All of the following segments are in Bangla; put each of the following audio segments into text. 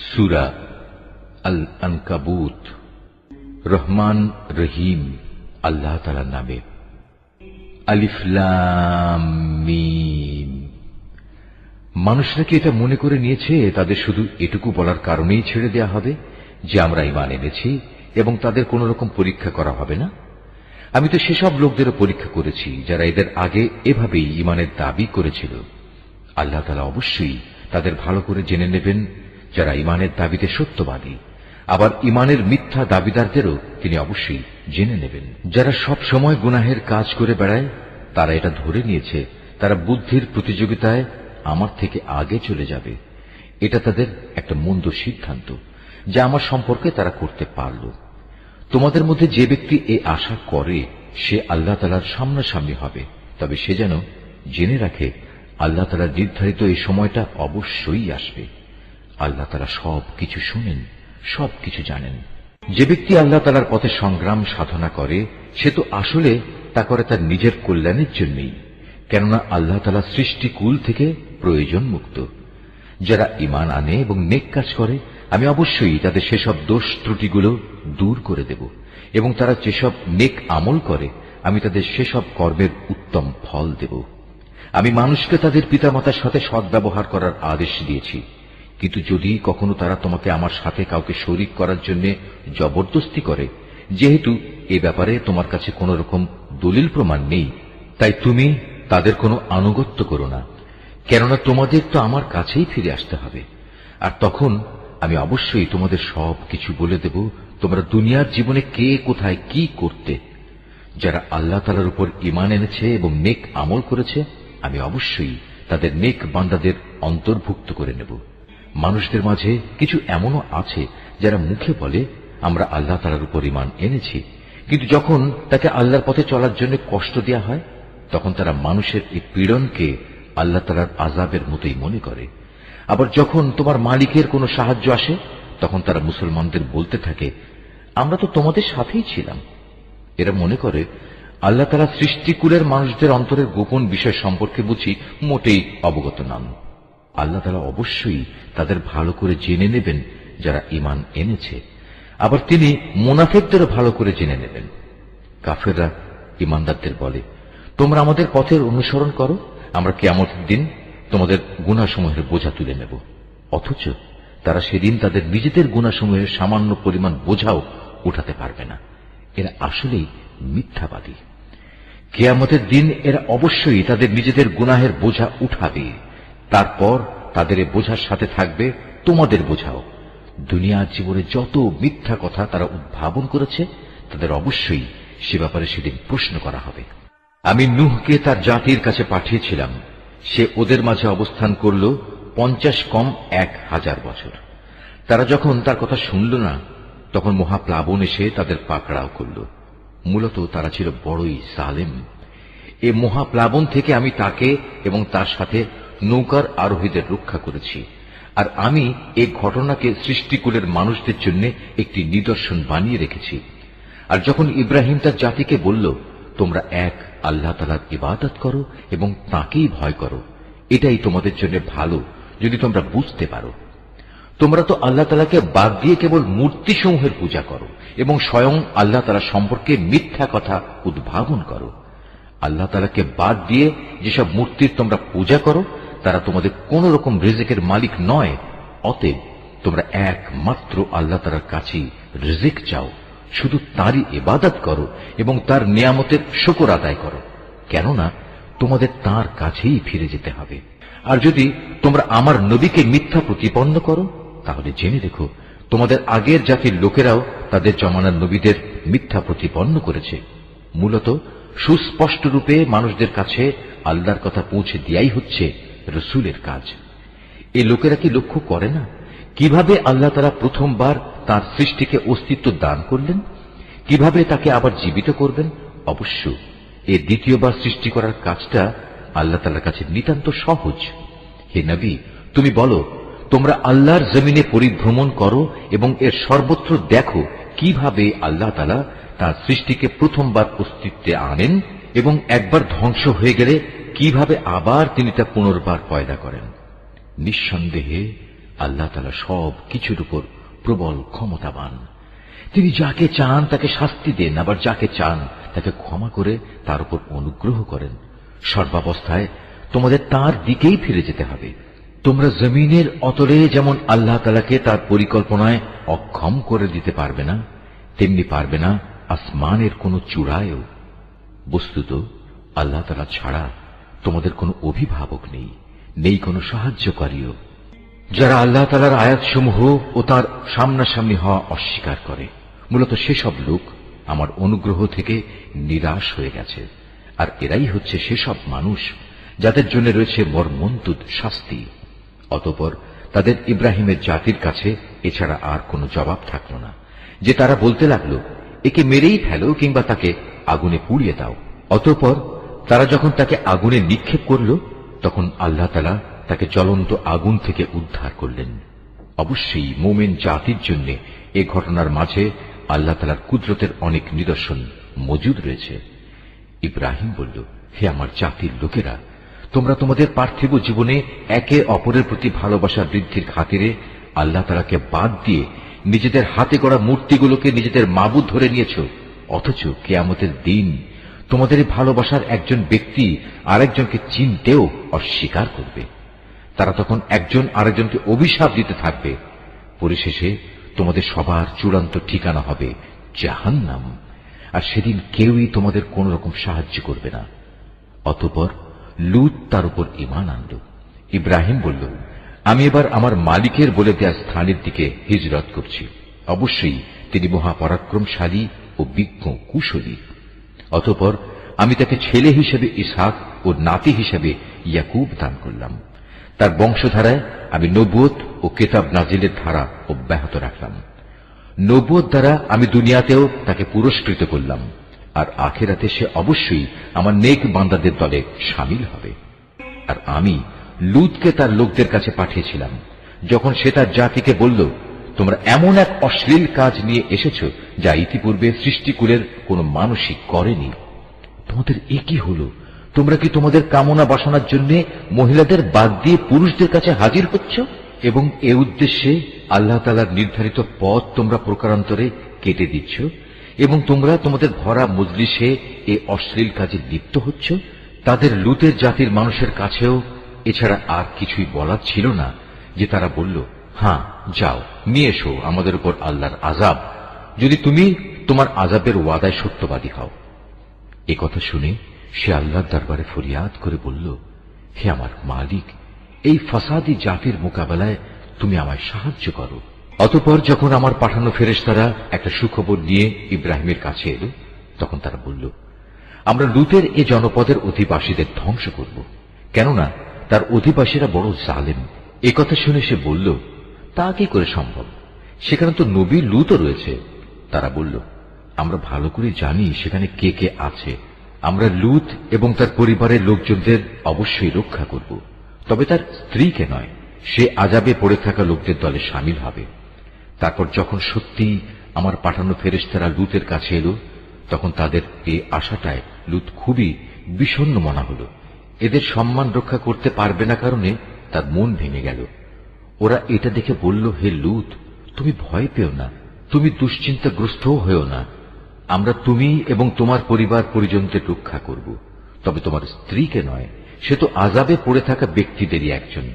সূরা আল আনকাবুত। রহমান রহিম আল্লাহ তাআলার নামে। আলিফ লাম মিম। মানুষরা কি এটা মনে করে নিয়েছে তাদের শুধু এটুকু বলার কারণেই ছেড়ে দেয়া হবে যে আমরা ঈমান এনেছি এবং তাদের কোন রকম পরীক্ষা করা হবে না? আমি তো সেসব লোকদেরও পরীক্ষা করেছি যারা এদের আগে এভাবেই ঈমানের দাবি করেছিল। আল্লাহ তাআলা অবশ্যই তাদের ভালো করে জেনে নেবেন যারা ঈমানের দাবিতে সত্যবাদী। আবার ঈমানের মিথ্যা দাবিদারদেরও তিনি অবশ্যই জেনে নেবেন। যারা সব সময় গুনাহের কাজ করে বেড়ায় তারা এটা ধরে নিয়েছে তারা বুদ্ধির প্রতিযোগিতায় আমার থেকে আগে চলে যাবে। এটা তাদের একটা মন্দ সিদ্ধান্ত যা আমার সম্পর্কে তারা করতে পারল। তোমাদের মধ্যে যে ব্যক্তি এই আশা করে সে আল্লাহ তাআলার সামনাসামনি হবে, তবে সে যেন জেনে রাখে আল্লাহ তাআলার নির্ধারিত এই সময়টা অবশ্যই আসবে। আল্লাহ তাআলা সব কিছু শুনেন, সব কিছু জানেন। যে ব্যক্তি আল্লাহ তাআলার পথে সংগ্রাম সাধনা করে সে তো আসলে তা করে তার নিজের কল্যাণের জন্যই, কেননা আল্লাহ তাআলা সৃষ্টিকুল থেকে প্রয়োজন মুক্ত। যারা ঈমান আনে এবং নেক কাজ করে আমি অবশ্যই তাদের সেসব দোষ ত্রুটিগুলো দূর করে দেব, এবং তারা যেসব নেক আমল করে আমি তাদের সেসব কর্মের উত্তম ফল দেব। আমি মানুষকে তাদের পিতামাতার সাথে সদ্ব্যবহার করার আদেশ দিয়েছি, কিন্তু যদি কখনো তারা তোমাকে আমার সাথে কাউকে শরীক করার জন্য জবরদস্তি করে, যেহেতু এ ব্যাপারে তোমার কাছে কোন রকম দলিল প্রমাণ নেই, তাই তুমি তাদের কোনো আনুগত্য করো না, কেননা তোমাদের তো আমার কাছেই ফিরে আসতে হবে। আর তখন আমি অবশ্যই তোমাদের সব কিছু বলে দেব তোমরা দুনিয়ার জীবনে কে কোথায় কি করতে। যারা আল্লাহ তাআলার উপর ঈমান এনেছে এবং নেক আমল করেছে আমি অবশ্যই তাদের নেক বান্দাদের অন্তর্ভুক্ত করে নেব। মানুষদের মাঝে কিছু এমনও আছে যারা মুখে বলে আমরা আল্লাহ তাআলার উপর ঈমান এনেছি, কিন্তু যখন তাকে আল্লাহর পথে চলার জন্য কষ্ট দেয়া হয় তখন তারা মানুষের এই পীড়নকে আল্লাহ তাআলার আযাবের মতোই মনে করে। আবার যখন তোমার মালিকের কোনো সাহায্য আসে তখন তারা মুসলমানদের বলতে থাকে আমরা তো তোমাদের সাথেই ছিলাম। এরা মনে করে আল্লাহ তাআলা সৃষ্টিকুলের মানুষদের অন্তরের গোপন বিষয় সম্পর্কে বুঝি মোটেই অবগত নন। আল্লাহ তাআলা অবশ্যই তাদের ভালো করে জেনে নেবেন যারা ঈমান এনেছে। আবার তিনি মুনাফিকদেরও ভালো করে জেনে নেবেন। কাফেররা ঈমানদারদের বলে তোমরা আমাদের পথের অনুসরণ করো, আমরা কিয়ামতের দিন তোমাদের গুনাহসমূহের বোঝা তুলে নেব। অথচ তারা সেদিন তাদের নিজেদের গুনাহসমূহের সামান্য পরিমাণ বোঝাও উঠাতে পারবে না। এরা আসলেই মিথ্যাবাদী। কিয়ামতের দিন এরা অবশ্যই তাদের নিজেদের গুনাহের বোঝা উঠাবে, তারপর তাদের এই বোঝার সাথে থাকবে তোমাদের বোঝাও। দুনিয়ার জীবনে যত মিথ্যা কথা তারা উদ্ভাবন করেছে তাদের অবশ্যই সে ব্যাপারে সেদিন প্রশ্ন করা হবে। আমি নূহকে তার জাতির কাছে পাঠিয়েছিলাম, সে ওদের মাঝে অবস্থান করল 50 কম 1000 বছর। তারা যখন তার কথা শুনল না তখন মহাপ্লাবন এসে তাদের পাকড়াও করল। মূলত তারা ছিল বড়ই জালেম। এ মহাপ্লাবন থেকে আমি তাকে এবং তার সাথে নৌকার আরোহীদের রক্ষা করেছি, আর আমি এই ঘটনাকে সৃষ্টিকুলের মানুষদের জন্য একটি নিদর্শন বানিয়ে রেখেছি। আর যখন ইব্রাহিম তার জাতিকে বলল তোমরা এক আল্লাহ তাআলার ইবাদত করো এবং তাঁকেই ভয় করো, এটাই তোমাদের জন্য ভালো যদি তোমরা বুঝতে পারো। তোমরা তো আল্লাহ তাআলাকে বাদ দিয়ে কেবল মূর্তিসমূহের পূজা করো এবং স্বয়ং আল্লাহ তাআলা সম্পর্কে মিথ্যা কথা উদ্ভাবন করো। আল্লাহ তাআলাকে বাদ দিয়ে যেসব মূর্তির তোমরা পূজা করো তারা তোমাদের কোন রকম রিজিকের মালিক নয়। অতএব তোমরা একমাত্র আল্লাহ তাআলার কাছেই রিজিক চাও, শুধু তাঁরই ইবাদত করো এবং তার নিয়ামতের শুকর আদায় করো, কেননা তোমাদের তাঁর কাছেই ফিরে যেতে হবে। আর যদি তোমরা আমার নবীকে মিথ্যা প্রতিপন্ন করো তাহলে জেনে রেখো তোমাদের আগের জাতির লোকেরাও তাদের জমানার নবীদের মিথ্যা প্রতিপন্ন করেছে। মূলত সুস্পষ্ট রূপে মানুষদের কাছে আল্লাহর কথা পৌঁছে দেয়াই হচ্ছে রসুলের কাজ। এই লোকেরা কি লক্ষ্য করে না কিভাবে আল্লাহ তাআলা প্রথমবার তার সৃষ্টিকে অস্তিত্ব দান করলেন, কিভাবে তাকে আবার জীবিত করবেন? অবশ্য এই দ্বিতীয়বার সৃষ্টি করার কাজটা আল্লাহ তাআলার কাছে নিতান্ত সহজ। হে নবী, তুমি বলো তোমরা আল্লাহর জমিনে পরিভ্রমণ করো এবং এর সর্বত্র দেখো কিভাবে আল্লাহ তাআলা তার সৃষ্টিকে প্রথমবার অস্তিত্বে আনেন এবং একবার ধ্বংস হয়ে গেলে কিভাবে আবার তিনি তা পুনর্বার পয়দা করেন। নিঃসন্দেহে আল্লাহ তাআলা সব কিছুর উপর প্রবল ক্ষমতাবান। তিনি যাকে চান তাকে শাস্তি দেন, আবার যাকে চান তাকে ক্ষমা করে তার উপর অনুগ্রহ করেন। সর্বাবস্থায় তোমাদের তার দিকেই ফিরে যেতে হবে। তোমরা জমিনের অতলে যেমন আল্লাহ তাআলাকে তার পরিকল্পনায় অক্ষম করে দিতে পারবে না, তেমনি পারবে না আসমানের কোন চূড়ায়ও। বস্তুত আল্লাহ তাআলা ছাড়া তোমাদের কোনো অভিভাবক নেই, নেই কোনো সাহায্যকারীও। যারা আল্লাহ তাআলার আয়াতসমূহ ও তার সামনাসামনি হওয়া অস্বীকার করে, মূলত সেসব লোক আমার অনুগ্রহ থেকে নিরাশ হয়ে গেছে। আর এরাই হচ্ছে সেসব মানুষ যাদের জন্য রয়েছে মর্মন্তুদ শাস্তি। অতঃপর তাদের ইব্রাহিমের জাতির কাছে এছাড়া আর কোনো জবাব থাকল না, যে তারা বলতে লাগলো, একে মেরেই ফেলো কিংবা তাকে আগুনে পুড়িয়ে দাও। অতঃপর তারা যখন তাকে আগুনে নিক্ষেপ করল, তখন আল্লাহ তাআলা তাকে জ্বলন্ত আগুন থেকে উদ্ধার করলেন। অবশ্যই মুমিন জাতির জন্য এ ঘটনার মাঝে আল্লাহ তাআলার কুদরতের অনেক নিদর্শন মজুদ রয়েছে। ইব্রাহিম বলল, হে আমার জাতির লোকেরা, তোমরা তোমাদের পার্থিব জীবনে একে অপরের প্রতি ভালোবাসা বৃদ্ধির খাতিরে আল্লাহ তাআলাকে বাদ দিয়ে নিজেদের হাতে গড়া মূর্তিগুলোকে নিজেদের মাবুদ ধরে নিয়েছ। অথচ কিয়ামতের দিন তোমাদের এই ভালোবাসার একজন ব্যক্তি আরেকজনকে চিনতেও অস্বীকার করবে। তারা তখন একজন আরেকজনকে অভিশাপ দিতে থাকবে। পরিশেষে তোমাদের সবার চূড়ান্ত ঠিকানা হবে জাহান্নাম, আর সেদিন কেউই তোমাদের কোন রকম সাহায্য করবে না। অতঃপর লূত তার উপর ঈমান আনল। ইব্রাহিম বলল, আমি এবার আমার মালিকের বলে দেয়া স্থানের দিকে হিজরত করছি। অবশ্যই তিনি মহাপরাক্রমশালী ও বিজ্ঞ কুশলী। অতঃপর আমি তাকে ছেলে হিসেবে ইসহাক ও নাতি হিসেবে ইয়াকুব দান করলাম। তার বংশধারায় আমি নবুয়ত ও কিতাব নাজিলের ধারা অব্যাহত রাখলাম। নবুয়ত দ্বারা আমি দুনিয়াতেও তাকে পুরস্কৃত করলাম, আর আখিরাতে সে অবশ্যই আমার নেক বান্দাদের দলে শামিল হবে। আর আমি লূতকে তার লোকদের কাছে পাঠিয়েছিলাম, যখন সে তার জাতিকে বলল, তোমরা এমন এক অশ্লীল কাজ নিয়ে এসেছ যা ইতিপূর্বে সৃষ্টিকুলের কোন মানুষই করেনি। তোমাদের এ কি হল? তোমরা কি তোমাদের কামনা বাসনার জন্য মহিলাদের বাদ দিয়ে পুরুষদের কাছে হাজির হচ্ছ? এবং এ উদ্দেশ্যে আল্লাহ তাআলার নির্ধারিত পথ তোমরা প্রকারান্তরে কেটে দিচ্ছ, এবং তোমরা তোমাদের ভরা মজলিসে এ অশ্লীল কাজে লিপ্ত হচ্ছ। তাদের লূতের জাতির মানুষের কাছেও এছাড়া আর কিছুই বলার ছিল না, যে তারা বলল, হ্যাঁ যাও নিয়ে এসো আমাদের উপর আল্লাহর আযাব, যদি তুমি তোমার আযাবের ওয়াদায় সত্যবাদী হও। এ কথা শুনে সে আল্লাহর দরবারে ফরিয়াদ করে বলল, হে আমার মালিক, এই ফাসাদি জাতির মোকাবেলায় তুমি আমায় সাহায্য করো। অতঃপর যখন আমার পাঠানো ফেরেশতারা একটা সুখবর নিয়ে ইব্রাহিমের কাছে এলো, তখন তারা বলল, আমরা লূতের এ জনপদের অধিবাসীদের ধ্বংস করব, কেননা তার অধিবাসীরা বড় জালেম। এ কথা শুনে সে বলল, তা কি করে সম্ভব? সেখানে তো নবী লূতও রয়েছে। তারা বলল, আমরা ভালো করে জানি সেখানে কে কে আছে। আমরা লূত এবং তার পরিবারের লোকজনদের অবশ্যই রক্ষা করব, তবে তার স্ত্রীকে নয়। সে আযাবে পড়ে থাকা লোকদের দলে শামিল হবে। তারপর যখন সত্যি আমার পাঠানো ফেরেশতারা লূতের কাছে এলো, তখন তাদের এই আশাটায় লূত খুবই বিষণ্ণ মনা হল। এদের সম্মান রক্ষা করতে পারবে না কারণে তার মন ভেঙে গেল। ওরা এটা দেখে বলল, হে লূত, তুমি ভয় পেও না, তুমি দুশ্চিন্তাগ্রস্তও হয়েও না। আমরা তুমি এবং তোমার পরিবার পরিজনদের রক্ষা করব, তবে তোমার স্ত্রীকে নয়। সে তো আযাবে পড়ে থাকা ব্যক্তিদেরই একজন।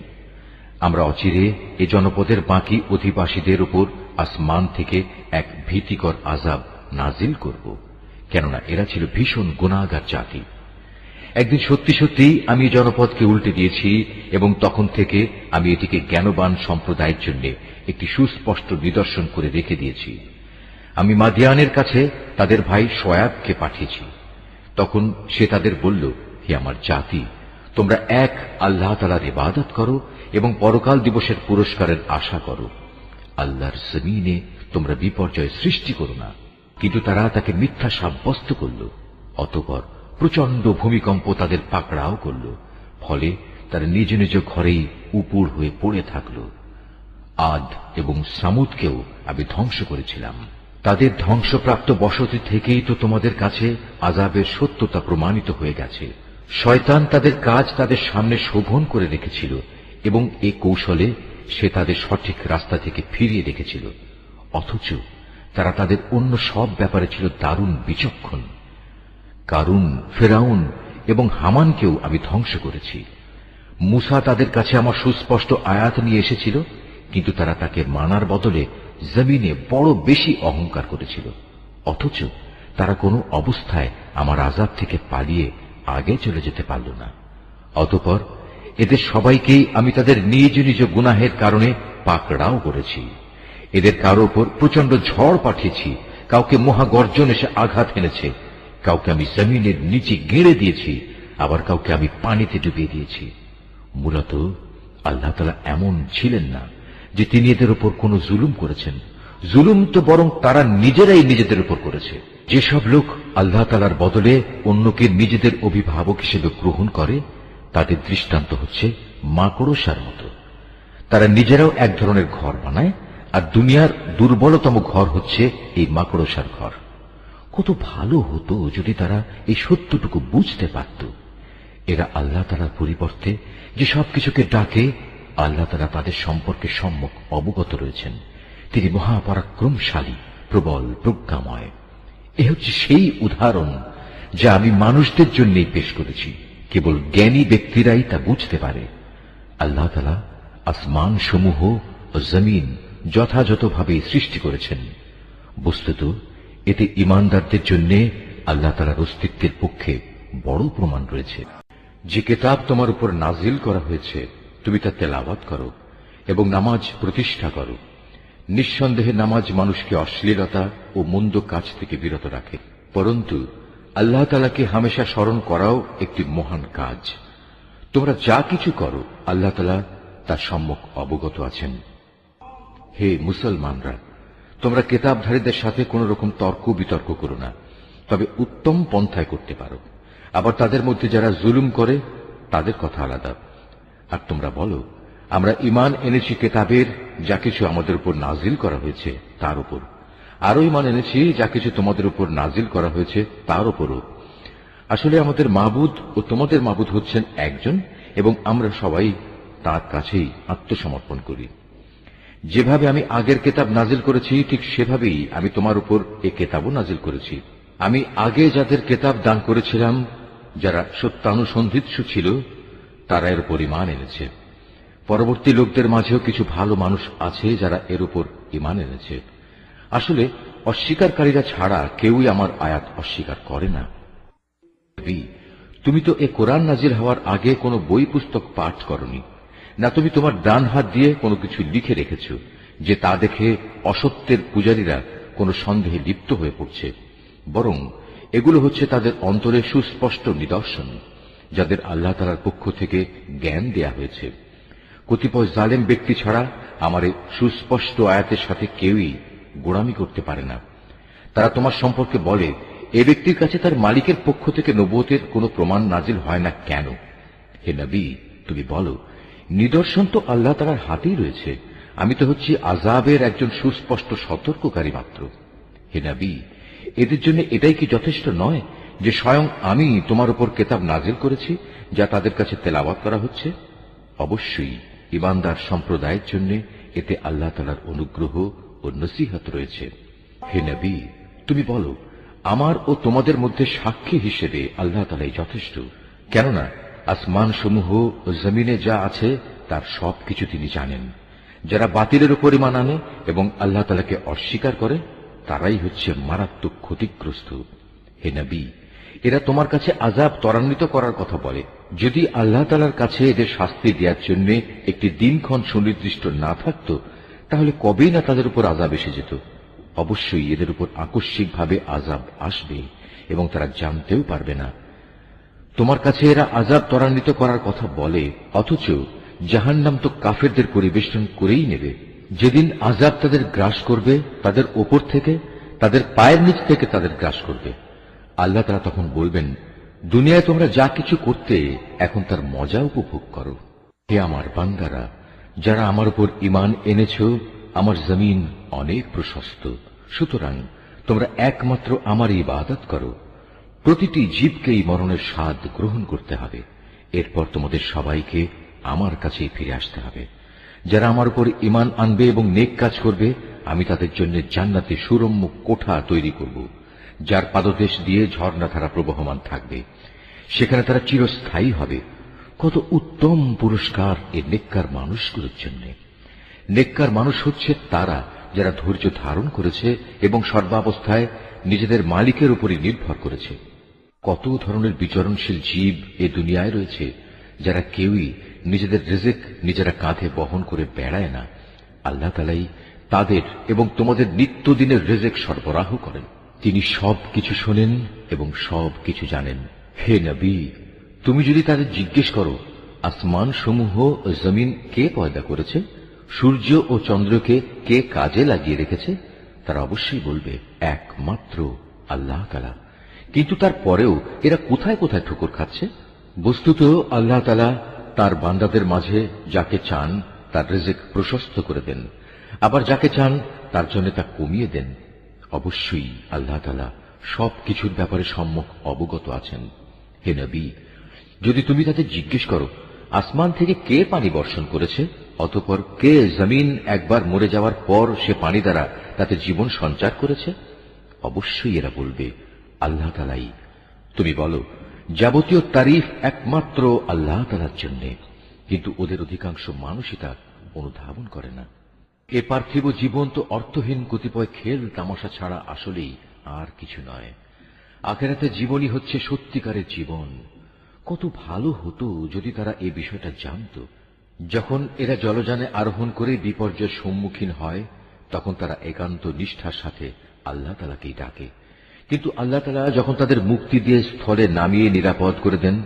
আমরা অচিরে এ জনপদের বাকি অধিবাসীদের উপর আসমান থেকে এক ভীতিকর আযাব নাজিল করব, কেননা এরা ছিল ভীষণ গুনাহগার জাতি। একদিন সত্যি সত্যি আমি জনপদকে উল্টে দিয়েছি, এবং তখন থেকে আমি এটিকে জ্ঞানবান সম্প্রদায়ের জন্য একটি সুস্পষ্ট নিদর্শন করে রেখে দিয়েছি। আমি মাদিয়ানের কাছে তাদের ভাই শোয়াবকে পাঠিয়েছি। তখন সে তাদের বলল, হে আমার জাতি, তোমরা এক আল্লাহ তাআলার ইবাদত করো এবং পরকাল দিবসের পুরস্কারের আশা করো। আল্লাহর জমিনে তোমরা বিপর্যয় সৃষ্টি করো না। কিন্তু তারা তাকে মিথ্যা সাব্যস্ত করল। অতঃপর প্রচন্ড ভূমিকম্প তাদের পাকড়াও করল, ফলে তারা নিজ নিজ ঘরেই উপুড় হয়ে পড়ে থাকল। আদ এবং সামুদকেও আমি ধ্বংস করেছিলাম। তাদের ধ্বংসপ্রাপ্ত বসতি থেকেই তো তোমাদের কাছে আযাবের সত্যতা প্রমাণিত হয়ে গেছে। শয়তান তাদের কাজ তাদের সামনে শোভন করে রেখেছিল, এবং এ কৌশলে সে তাদের সঠিক রাস্তা থেকে ফিরিয়ে রেখেছিল, অথচ তারা তাদের অন্য সব ব্যাপারে ছিল দারুণ বিচক্ষণ। কারুন, ফেরাউন এবং হামানকেও আমি ধ্বংস করেছি। মুসা তাদের কাছে আমার সুস্পষ্ট আয়াত নিয়ে এসেছিল, কিন্তু তারা তাকে মানার বদলে জমিনে বড় বেশি অহংকার করেছিল, অথচ তারা কোনো অবস্থায় আমার আযাব থেকে পালিয়ে আগে চলে যেতে পারল না। অতঃপর এদের সবাইকেই আমি তাদের নিজ নিজ গুনাহের কারণে পাকড়াও করেছি। এদের কারো উপর প্রচন্ড ঝড় পাঠিয়েছি, কাউকে মহাগর্জন এসে আঘাত এনেছে, কাউকে আমি জমিনের নিচে গেড়ে দিয়েছি, আবার কাউকে আমি পানিতে ডুবিয়ে দিয়েছি। মূলত আল্লাহ তাআলা এমন ছিলেন না যে তিনি এদের উপর কোনো জুলুম করেছেন। জুলুম তো বরং তারা নিজেরাই নিজেদের উপর করেছে। যেসব লোক আল্লাহ তাআলার বদলে অন্যকে নিজেদের অভিভাবক হিসেবে গ্রহণ করে, তাদের দৃষ্টান্ত হচ্ছে মাকড়সার মতো। তারা নিজেরাও এক ধরনের ঘর বানায়, আর দুনিয়ার দুর্বলতম ঘর হচ্ছে এই মাকড়সার ঘর। কত ভালো হতো যদি তারা এই সত্যটুকু বুঝতে পারত। এরা আল্লাহ তাআলার পরিবর্তে যে সবকিছুকে ডাকে, আল্লাহ তাআলা তাদের সম্পর্কে সম্যক অবগত রয়েছেন। তিনি মহাপরাক্রমশালী, প্রবল, প্রজ্ঞাময়। এ হচ্ছে সেই উদাহরণ যা আমি মানুষদের জন্যই পেশ করেছি। কেবল জ্ঞানী ব্যক্তিরাই তা বুঝতে পারে। আল্লাহ তাআলা আসমান সমূহ ও জমিন যথাযথভাবে সৃষ্টি করেছেন। বস্তুত এতে ঈমানদারদের জন্য আল্লাহ তাআলার অস্তিত্বের পক্ষে বড় প্রমাণ রয়েছে। যে কিতাব তোমার উপর নাজিল করা হয়েছে তুমি তা তেলাওয়াত করো এবং নামাজ প্রতিষ্ঠা করো। নিঃসন্দেহে নামাজ মানুষকে অশ্লীলতা ও মন্দ কাজ থেকে বিরত রাখে, পরন্তু আল্লাহ তাআলাকে হামেশা স্মরণ করাও একটি মহান কাজ। তোমরা যা কিছু করো আল্লাহ তাআলা তার সম্যক অবগত আছেন। হে মুসলমানরা, তোমরা কিতাবধারীদের সাথে কোন রকম তর্ক বিতর্ক করো না, তবে উত্তম পন্থায় করতে পারো। আবার তাদের মধ্যে যারা জুলুম করে তাদের কথা আলাদা। আর তোমরা বলো, আমরা ঈমান এনেছি কিতাবের যা কিছু আমাদের উপর নাজিল করা হয়েছে তার উপর, আরো ঈমান এনেছি যা কিছু তোমাদের উপর নাজিল করা হয়েছে তার উপরও। আসলে আমাদের মাবুদ ও তোমাদের মাবুদ হচ্ছেন একজন, এবং আমরা সবাই তার কাছেই আত্মসমর্পণ করি। যেভাবে আমি আগের কিতাব নাজিল করেছি ঠিক সেভাবেই আমি তোমার উপর এ কিতাবও নাজিল করেছি। আমি আগে যাদের কিতাব দান করেছিলাম, যারা সত্যানুসন্ধিৎসু ছিল, তারা এর উপর ঈমান এনেছে। পরবর্তী লোকদের মাঝেও কিছু ভালো মানুষ আছে যারা এর উপর ঈমান এনেছে। আসলে অস্বীকারীরা ছাড়া কেউই আমার আয়াত অস্বীকার করে না। তুমি তো এ কোরআন নাজিল হওয়ার আগে কোনো বই পুস্তক পাঠ করনি, না তুমি তোমার ডান হাত দিয়ে কোনো কিছু লিখে রেখেছ যে তা দেখে অসত্যের পূজারীরা কোনো সন্দেহে লিপ্ত হয়ে পড়ছে। বরং এগুলো হচ্ছে তাদের অন্তরে সুস্পষ্ট নিদর্শন, যাদের আল্লাহ তাআলার পক্ষ থেকে জ্ঞান দেয়া হয়েছে। কতিপয় জালেম ব্যক্তি ছাড়া আমার এই সুস্পষ্ট আয়াতের সাথে কেউই গোড়ামি করতে পারে না। তারা তোমার সম্পর্কে বলে, এ ব্যক্তির কাছে তার মালিকের পক্ষ থেকে নবুয়তের কোনো প্রমাণ নাজিল হয় না কেন? হে নবী, তুমি বলো, নিদর্শন তো আল্লাহ তাআলার হাতেই রয়েছে। আমি তো হচ্ছি আযাবের একজন সুস্পষ্ট সতর্ককারী মাত্র। হে নবী, এদের জন্য এটাই কি যথেষ্ট নয় যে স্বয়ং আমি তোমার উপর কিতাব নাজিল করেছি যা তাদের কাছে তেলাওয়াত করা হচ্ছে? অবশ্যই ঈমানদার সম্প্রদায়ের জন্য এতে আল্লাহ তাআলার অনুগ্রহ ও নসিহত রয়েছে। হে নবী, তুমি বলো, আমার ও তোমাদের মধ্যে সাক্ষী হিসেবে আল্লাহ তাআলাই যথেষ্ট। কেননা আসমান সমূহ ও জমিনে যা আছে তার সবকিছু তিনি জানেন। যারা বাতিলের উপর ঈমান আনে এবং আল্লাহ তাআলাকে অস্বীকার করে, তারাই হচ্ছে মারাত্মক ক্ষতিগ্রস্ত। হে নবী, এরা তোমার কাছে আযাব ত্বরান্বিত করার কথা বলে। যদি আল্লাহ তাআলার কাছে এদের শাস্তি দেওয়ার জন্য একটি দিনক্ষণ সুনির্দিষ্ট না থাকত, তাহলে কবেই না তাদের উপর আযাব এসে যেত। অবশ্যই এদের উপর আকস্মিকভাবে আযাব আসবে এবং তারা জানতেও পারবে না। তোমার কাছে এরা আযাব ত্বরান্বিত করার কথা বলে, অথচ জাহান্নাম তো কাফেরদের পরিবেষ্টন করেই নেবে। যেদিন আযাব তাদের গ্রাস করবে, তাদের ওপর থেকে, তাদের পায়ের নিচ থেকে তাদের গ্রাস করবে। আল্লাহ তাআলা তখন বলবেন, দুনিয়ায় তোমরা যা কিছু করতে এখন তার মজা উপভোগ করো। হে আমার বান্দারা, যারা আমার উপর ঈমান এনেছ, আমার জমিন অনেক প্রশস্ত, সুতরাং তোমরা একমাত্র আমার ইবাদত করো। প্রতিটি জীবকেই মরণের স্বাদ গ্রহণ করতে হবে। এরপর তোমাদের সবাইকে আমার কাছেই ফিরে আসতে হবে। যারা আমার উপর ঈমান আনবে এবং নেক কাজ করবে, আমি তাদের জন্য জান্নাতে সুরম্য কোঠা তৈরি করব, যার পাদদেশ দিয়ে ঝর্ণাধারা প্রবহমান থাকবে। সেখানে তারা চিরস্থায়ী হবে। কত উত্তম পুরস্কার এই নেককার মানুষগুলোর জন্য। নেককার মানুষ হচ্ছে তারা যারা ধৈর্য ধারণ করেছে এবং সর্বাবস্থায় নিজেদের মালিকের উপরই নির্ভর করেছে। কত ধরনের বিচরণশীল জীব এ দুনিয়ায় রয়েছে, যারা কেউই নিজেদের রিজিক নিজেরা কাঁধে বহন করে বেড়ায় না। আল্লাহ তাআলাই তাদের এবং তোমাদের নিত্যদিনের রিজিক সরবরাহ করেন। তিনি সব কিছু শোনেন এবং সব কিছু জানেন। হে নবী, তুমি যদি তাদের জিজ্ঞেস করো, আসমান সমূহ ও জমিন কে পয়দা করেছে, সূর্য ও চন্দ্রকে কে কাজে লাগিয়ে রেখেছে, তারা অবশ্যই বলবে একমাত্র আল্লাহ তাআলা। কিন্তু তারপরেও এরা কোথায় কোথায় ঠোকর খাচ্ছে। বস্তুত আল্লাহ তাআলা তার বান্দাদের মাঝে যাকে চান তার রিজিক প্রশস্ত করে দেন, আবার যাকে চান তার জন্য তা কমিয়ে দেন। অবশ্যই আল্লাহ তাআলা সবকিছুর ব্যাপারে সম্যক অবগত আছেন। হে নবী, যদি তুমি তাদের জিজ্ঞেস করো, আসমান থেকে কে পানি বর্ষণ করেছে, অতঃপর কে জমিন একবার মরে যাওয়ার পর সে পানি দ্বারা তাতে জীবন সঞ্চার করেছে, অবশ্যই এরা বলবে আল্লাহ তাআলাই। তুমি বলো, যাবতীয় তারিফ একমাত্র আল্লাহ তাআলার জন্য, কিন্তু ওদের অধিকাংশ মানুষই তা অনুধাবন করে না। এ পার্থিব জীবন তো অর্থহীন কতিপয় খেল তামাশা ছাড়া আসলেই আর কিছু নয়। আখিরাতে জীবনই হচ্ছে সত্যিকারের জীবন। কত ভালো হতো যদি তারা এই বিষয়টা জানত। যখন এরা জলযানে আরোহণ করে বিপর্যয়ের সম্মুখীন হয়, তখন তারা একান্ত নিষ্ঠার সাথে আল্লাহ তাআলাকেই ডাকে। কিন্তু আল্লাহ তাআলা যখন তাদের মুক্তি দিয়ে স্থলে নামিয়ে নিরাপদ করে দেন,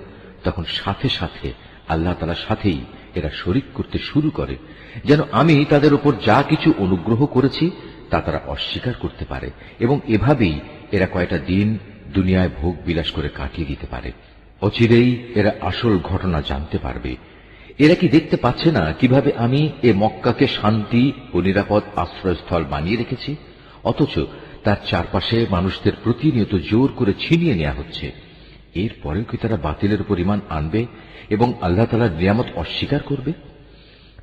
তখন সাথে সাথে আল্লাহ তাআলার সাথেই এরা শরীক করতে শুরু করে, যেন আমি তাদের উপর যা কিছু অনুগ্রহ করেছি তা তারা অস্বীকার করতে পারে, এবং এভাবেই এরা কয়টা দিন দুনিয়ায় ভোগ বিলাস করে কাটিয়ে দিতে পারে। অচিরেই এরা আসল ঘটনা জানতে পারবে। এরা কি দেখতে পাচ্ছে না কিভাবে আমি এ মক্কাকে শান্তি ও নিরাপদ আশ্রয়স্থল বানিয়ে রেখেছি, অথচ তার চারপাশে মানুষদের প্রতিনিয়ত জোর করে ছিনিয়ে নেওয়া হচ্ছে। এরপরেও কি তারা বাতিলের উপর ঈমান আনবে এবং আল্লাহ তাআলার নিয়ামত অস্বীকার করবে?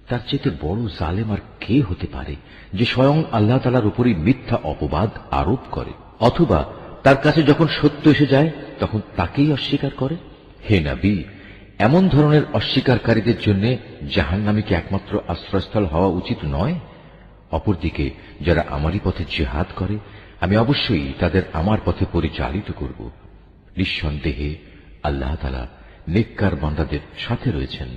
তার চেয়ে বড় জালেম আর কে হতে পারে, যে স্বয়ং আল্লাহ তাআলার উপরই মিথ্যা অপবাদ আরোপ করে, অথবা তার কাছে যখন সত্য এসে যায় তখন তাকেই অস্বীকার করে। হে নবী, এমন ধরনের অস্বীকারীদের জন্য জাহান্নামী কি একমাত্র আশ্রয়স্থল হওয়া উচিত নয়? অপরদিকে যারা আমারই পথে জিহাদ করে, আমি অবশ্যই তাদের আমার পথে পরিচালিত করব। নিঃসন্দেহে আল্লাহ তাআলা নেককার বান্দাদের সাথে রয়েছেন।